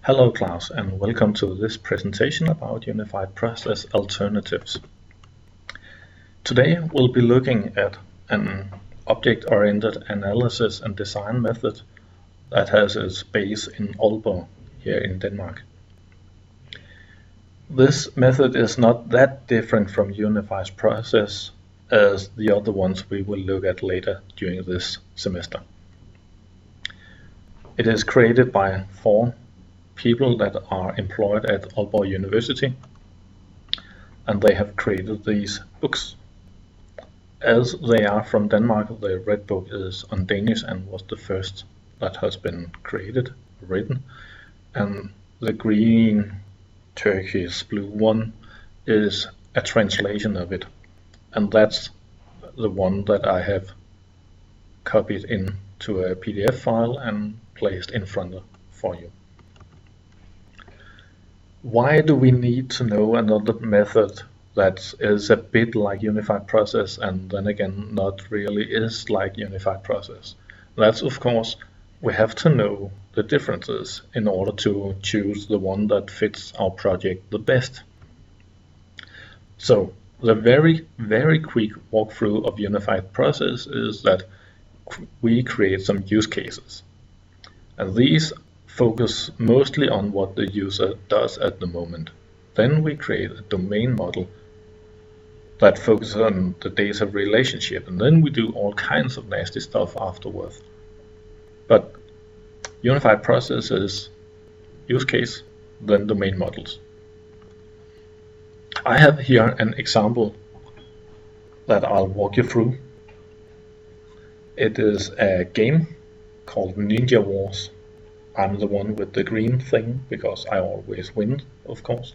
Hello Klaus, and welcome to this presentation about unified process alternatives. Today we'll be looking at an object-oriented analysis and design method that has its base in Aalborg here in Denmark. This method is not that different from unified process as the other ones we will look at later during this semester. It is created by 4 people that are employed at Aalborg University, and they have created these books. As they are from Denmark, the red book is on Danish and was the first that has been created, written, and the green, turquoise, blue one is a translation of it, and that's the one that I have copied into a PDF file and placed in front for you. Why do we need to know another method that is a bit like unified process and then again not really is like unified process? That's of course we have to know the differences in order to choose the one that fits our project the best. So the very quick walkthrough of unified process is that we create some use cases, and these focus mostly on what the user does at the moment. Then we create a domain model that focuses on the data relationship, and then we do all kinds of nasty stuff afterwards. But unified process is use case, then domain models. I have here an example that I'll walk you through. It is a game called Ninja Wars. I'm the one with the green thing because I always win, of course.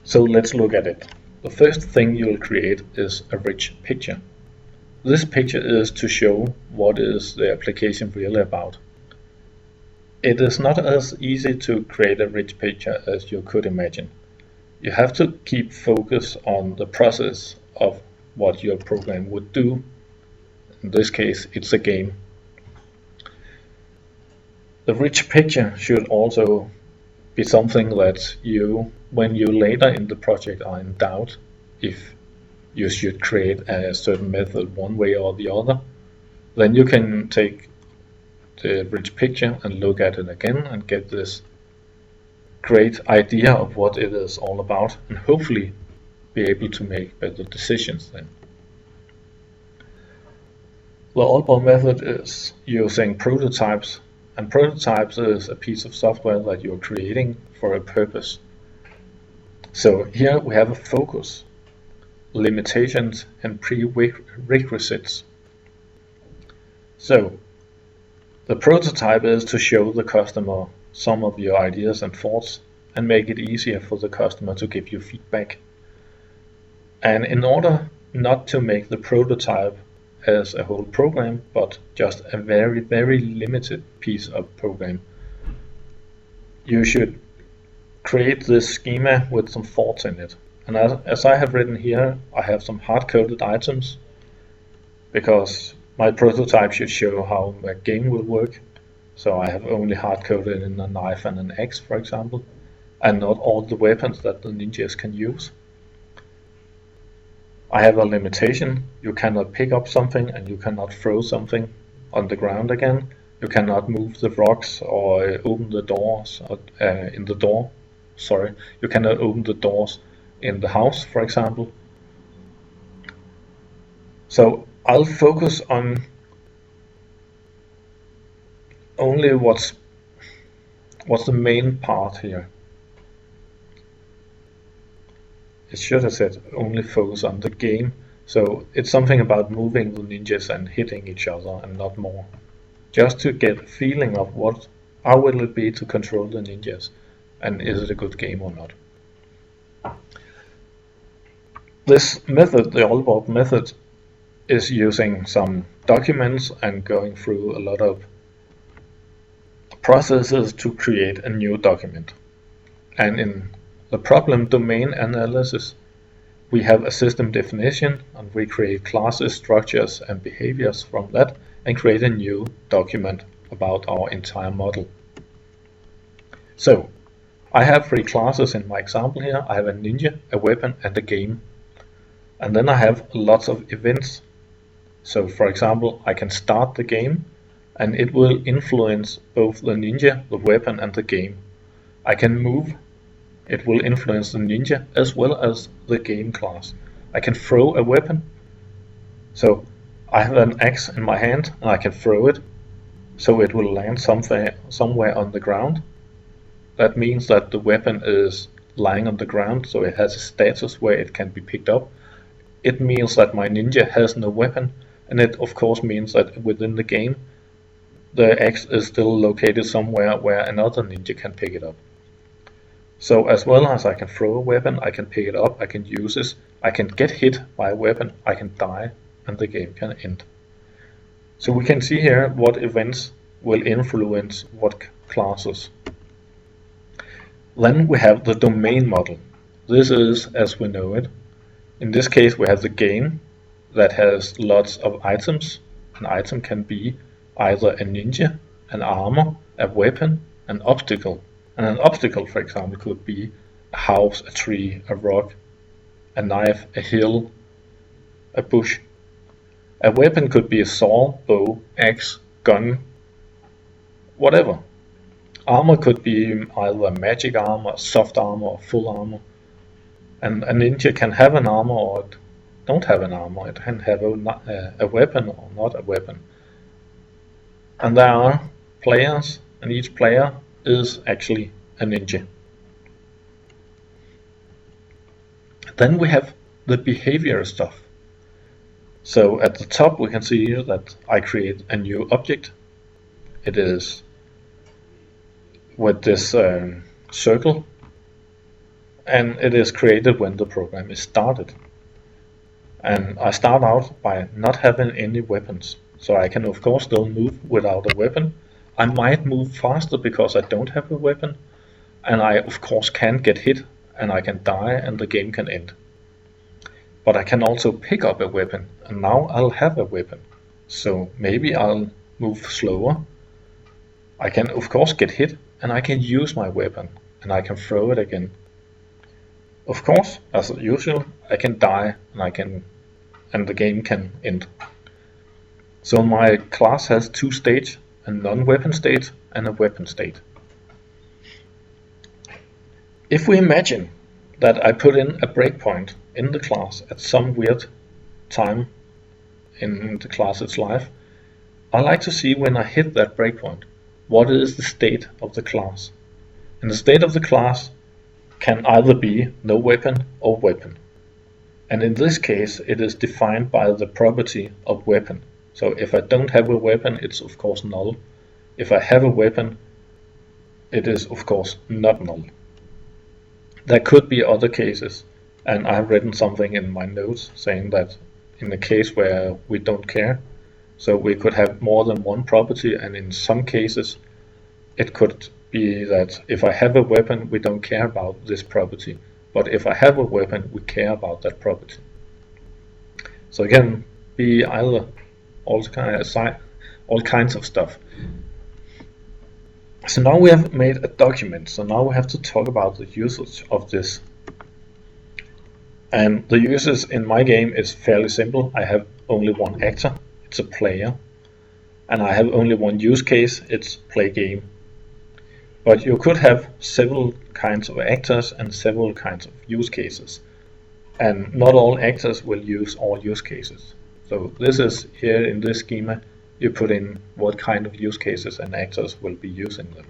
So let's look at it. The first thing you'll create is a rich picture. This picture is to show what is the application really about. It is not as easy to create a rich picture as you could imagine. You have to keep focus on the process of what your program would do. In this case, it's a game. The rich picture should also be something that you, when you later in the project are in doubt if you should create a certain method one way or the other, then you can take the rich picture and look at it again and get this great idea of what it is all about, and hopefully be able to make better decisions then. The Aalborg method is using prototypes, and prototypes is a piece of software that you're creating for a purpose. So here we have a focus, limitations and prerequisites. So the prototype is to show the customer some of your ideas and thoughts and make it easier for the customer to give you feedback. And in order not to make the prototype as a whole program, but just a very limited piece of program, you should create this schema with some thoughts in it. And as I have written here, I have some hard-coded items because my prototype should show how a game will work. So I have only hard-coded in a knife and an axe, for example, and not all the weapons that the ninjas can use. I have a limitation. You cannot pick up something and you cannot throw something on the ground again. You cannot move the rocks or open the doors in the door. Sorry, you cannot open the doors in the house, for example. So I'll focus on only what's the main part here. It should have said only focus on the game, so it's something about moving the ninjas and hitting each other and not more. Just to get a feeling of how will it be to control the ninjas, and is it a good game or not. This method, the Aalborg method, is using some documents and going through a lot of processes to create a new document. And in the problem domain analysis, we have a system definition, and we create classes, structures and behaviors from that and create a new document about our entire model. So I have 3 classes in my example here. I have a ninja, a weapon, and a game. And then I have lots of events. So for example, I can start the game and it will influence both the ninja, the weapon, and the game. I can move, it will influence the ninja as well as the game class. I can throw a weapon. So I have an axe in my hand and I can throw it, so it will land somewhere on the ground. That means that the weapon is lying on the ground, so it has a status where it can be picked up. It means that my ninja has no weapon, and it of course means that within the game the axe is still located somewhere where another ninja can pick it up. So as well as I can throw a weapon, I can pick it up, I can use it, I can get hit by a weapon, I can die, and the game can end. So we can see here what events will influence what classes. Then we have the domain model. This is as we know it. In this case we have the game that has lots of items. An item can be either a ninja, an armor, a weapon, an obstacle. And an obstacle, for example, could be a house, a tree, a rock, a knife, a hill, a bush. A weapon could be a sword, bow, axe, gun, whatever. Armor could be either magic armor, soft armor, or full armor. And a ninja can have an armor or it don't have an armor. It can have a weapon or not a weapon. And there are players, and each player is actually a ninja. Then we have the behavior stuff. So at the top we can see here that I create a new object. It is with this circle, and it is created when the program is started. And I start out by not having any weapons, so I can of course still move without a weapon. I might move faster because I don't have a weapon, and I of course can get hit and I can die and the game can end. But I can also pick up a weapon, and now I'll have a weapon, so maybe I'll move slower. I can of course get hit and I can use my weapon and I can throw it again. Of course, as usual, I can die and the game can end. So my class has 2 states, a non-weapon state and a weapon state. If we imagine that I put in a breakpoint in the class at some weird time in the class's life, I like to see when I hit that breakpoint, what is the state of the class. And the state of the class can either be no weapon or weapon. And in this case it is defined by the property of weapon. So if I don't have a weapon, it's of course null. If I have a weapon, it is of course not null. There could be other cases, and I have written something in my notes saying that in a case where we don't care, so we could have more than one property, and in some cases it could be that if I have a weapon we don't care about this property, but if I have a weapon we care about that property. So again, be either all kinds of stuff. So now we have made a document, so now we have to talk about the usage of this. And the usage in my game is fairly simple. I have only one actor, it's a player, and I have only one use case, it's play game. But you could have several kinds of actors and several kinds of use cases, and not all actors will use all use cases. So this is here in this schema, you put in what kind of use cases and actors will be using them.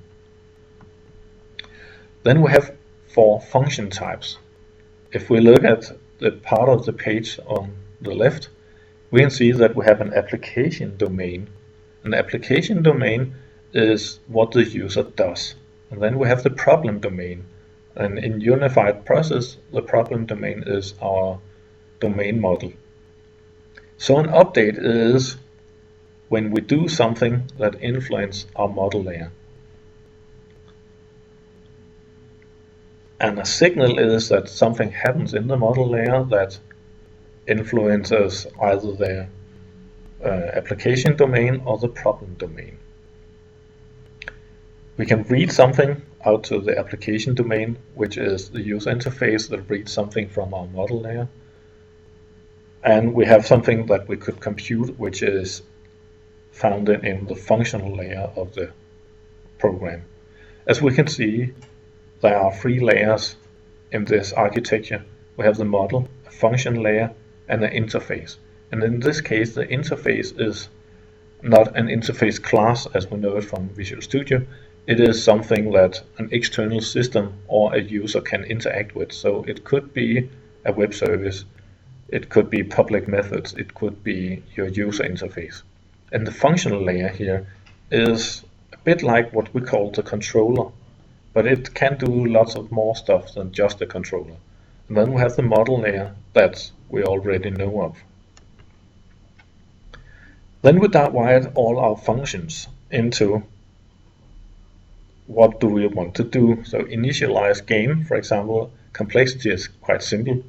Then we have 4 function types. If we look at the part of the page on the left, we can see that we have an application domain. An application domain is what the user does. And then we have the problem domain. And in unified process, the problem domain is our domain model. So an update is when we do something that influences our model layer. And a signal is that something happens in the model layer that influences either the application domain or the problem domain. We can read something out to the application domain, which is the user interface that reads something from our model layer. And we have something that we could compute, which is found in the functional layer of the program. As we can see, there are 3 layers in this architecture. We have the model, a function layer, and an interface. And in this case, the interface is not an interface class as we know it from Visual Studio. It is something that an external system or a user can interact with. So it could be a web service, it could be public methods, it could be your user interface. And the functional layer here is a bit like what we call the controller, but it can do lots of more stuff than just a controller. And then we have the model layer that we already know of. Then we divide all our functions into what do we want to do. So initialize game, for example, complexity is quite simple,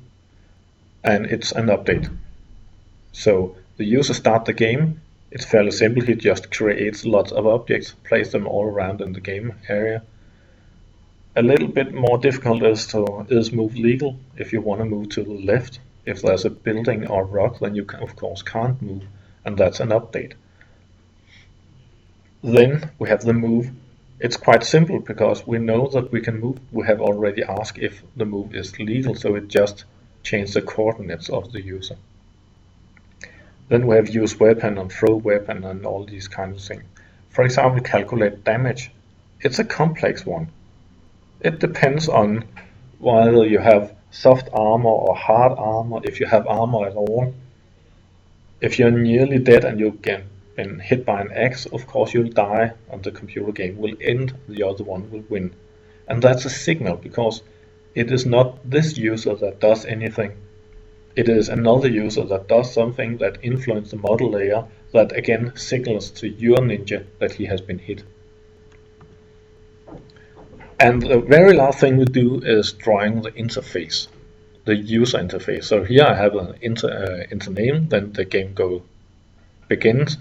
and it's an update. So the user starts the game, it's fairly simple, he just creates lots of objects, places them all around in the game area. A little bit more difficult is move legal. If you want to move to the left, if there's a building or rock, then you can, of course can't move, and that's an update. Then we have the move. It's quite simple because we know that we can move. We have already asked if the move is legal, so it just changes the coordinates of the user. Then we have use weapon and throw weapon and all these kinds of things. For example, calculate damage. It's a complex one. It depends on whether you have soft armor or hard armor, if you have armor at all. If you're nearly dead and you've been hit by an axe, of course you'll die and the computer game will end, the other one will win. And that's a signal because it is not this user that does anything. It is another user that does something that influences the model layer that again signals to your ninja that he has been hit. And the very last thing we do is drawing the interface, the user interface. So here I have an inter name, then the game begins,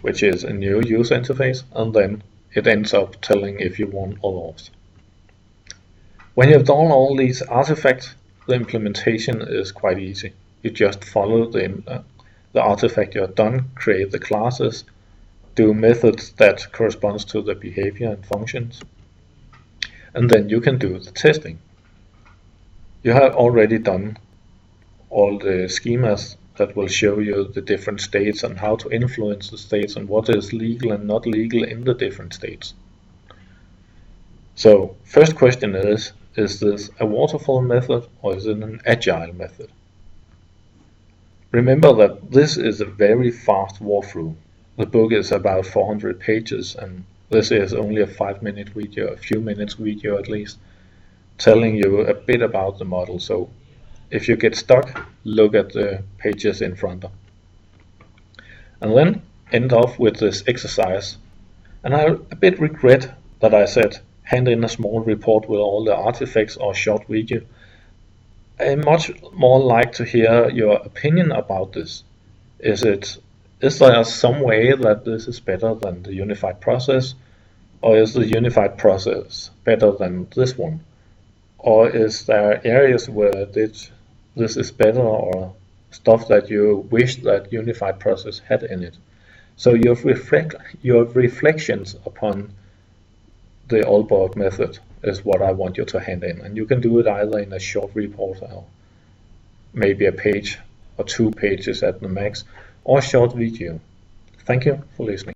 which is a new user interface, and then it ends up telling if you won or lost. When you have done all these artifacts, the implementation is quite easy. You just follow the artifact you have done, create the classes, do methods that corresponds to the behavior and functions, and then you can do the testing. You have already done all the schemas that will show you the different states and how to influence the states and what is legal and not legal in the different states. So first question is this a waterfall method or is it an agile method? Remember that this is a very fast walkthrough. The book is about 400 pages and this is only a 5-minute video, a few minutes video at least, telling you a bit about the model. So if you get stuck, look at the pages in front. And then end off with this exercise. And I a bit regret that I said hand in a small report with all the artifacts or short video. I much more like to hear your opinion about this. Is there some way that this is better than the unified process? Or is the unified process better than this one? Or is there areas where this is better or stuff that you wish that unified process had in it? So your reflections upon the Aalborg method is what I want you to hand in. And you can do it either in a short report or maybe a page or 2 pages at the max, or a short video. Thank you for listening.